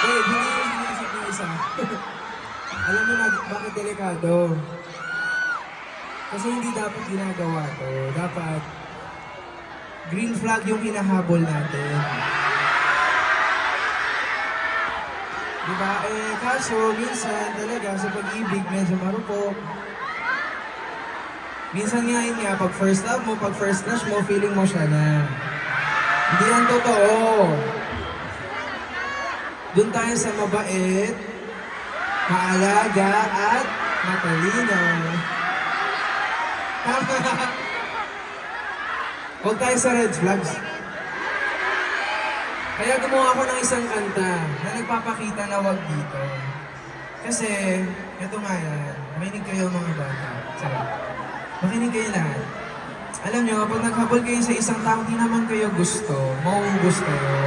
Wait, hindi yung sinisip ng isa. Alam mo na bakit delikado? Kasi hindi dapat ginagawa to. Dapat green flag yung hinahabol natin. Diba? Kaso, minsan talaga sa pag-ibig, medyo marupok. Minsan nga yun nga, pag first love mo, pag first crush mo, feeling mo siya na. Hindi yan totoo. Doon tayo sa mabait, maalaga, at matalino. Tama. Huwag tayo sa red flags. Kaya gumawa ako ng isang kanta na nagpapakita na wag dito. Kasi, ito nga yan, makinig kayo mga bata. Sorry. Makinig kayo lahat. Alam nyo, pag naghabol kayo sa isang tao, di naman kayo gusto, mauubos kayo.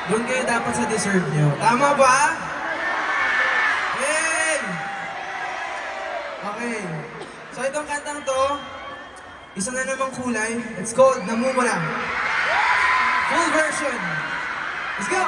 Doon kayo dapat sa deserve nyo. Tama ba? Hey! Okay. So itong kantang to, isa na namang kulay. It's called Namumula. Full version. Let's go!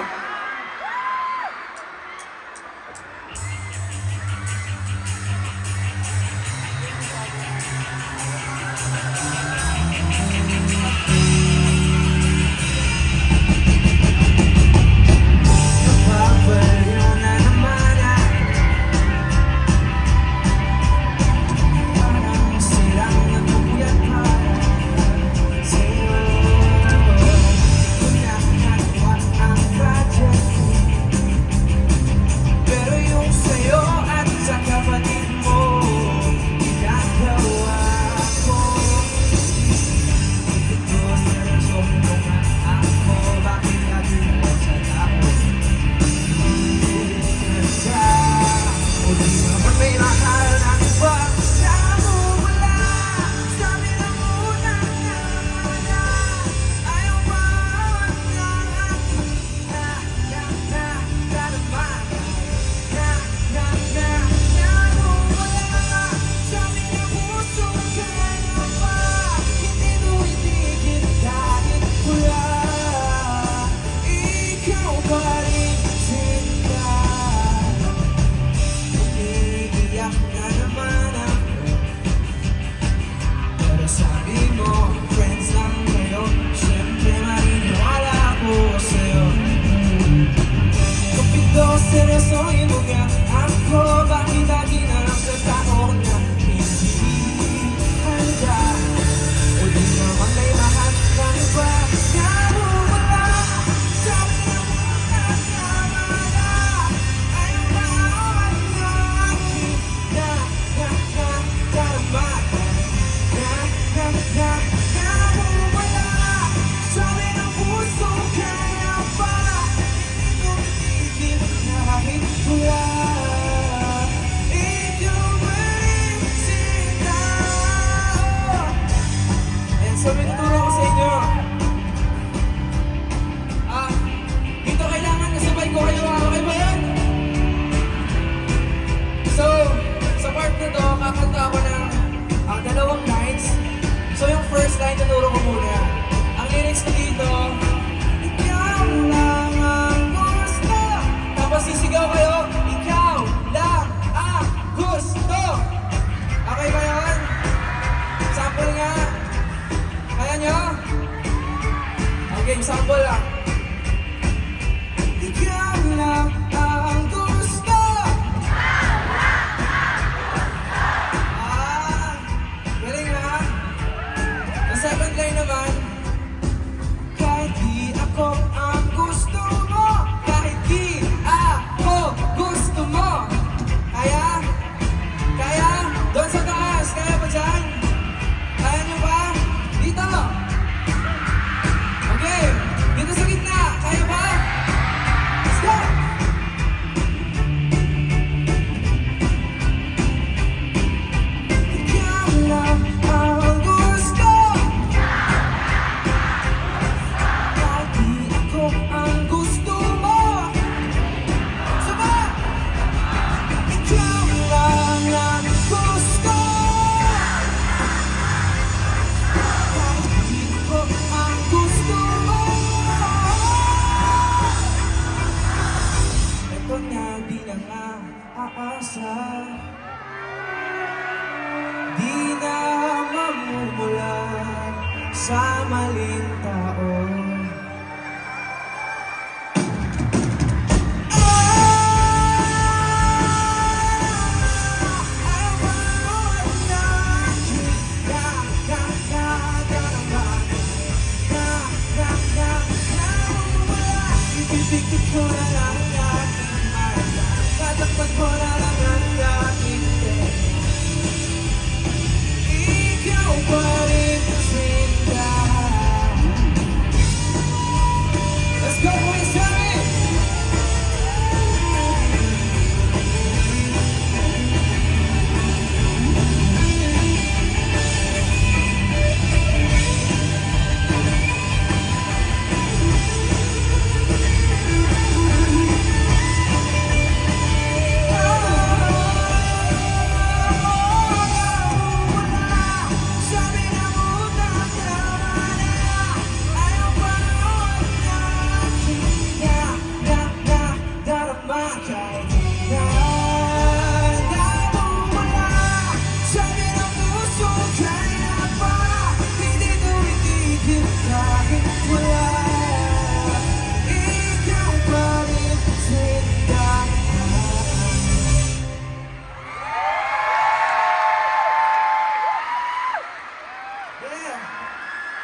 sa maling tao. Ipipikit ko na lang ang aking mata, tatakpan ko na lang ang aking tenga. Ikaw pa rin, Trinda. Let's go, boys, Sammy!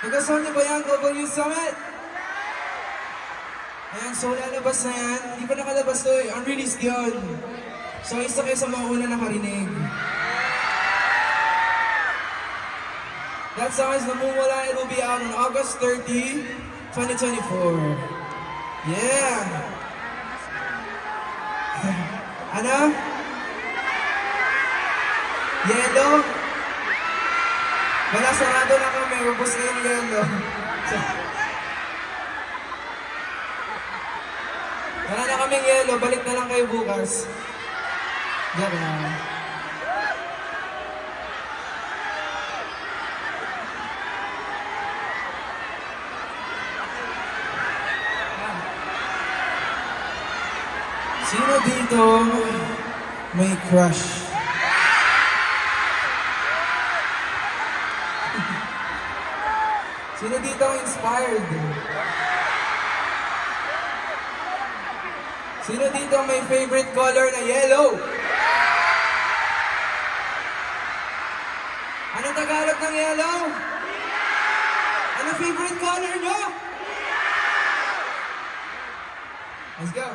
Nagustuhan niyo ba yan, Global Youth Summit? Ayan, so lalabas na yan. Hindi pa nakalabas to eh. Unreleased yun. So isa kayo sa mga una nakarinig. That song is Namumula. It will be out on August 30, 2024. Yeah! Ano? Yellow? Wala, sarado na kami. Ubus na yung yellow. Wala na kaming yellow. Balik na lang kayo bukas. Diyan na. Sino dito may crush? Sino dito ang inspired? Sino dito ang may favorite color na yellow? Anong Tagalog ng yellow? Ano favorite color nyo? Let's go!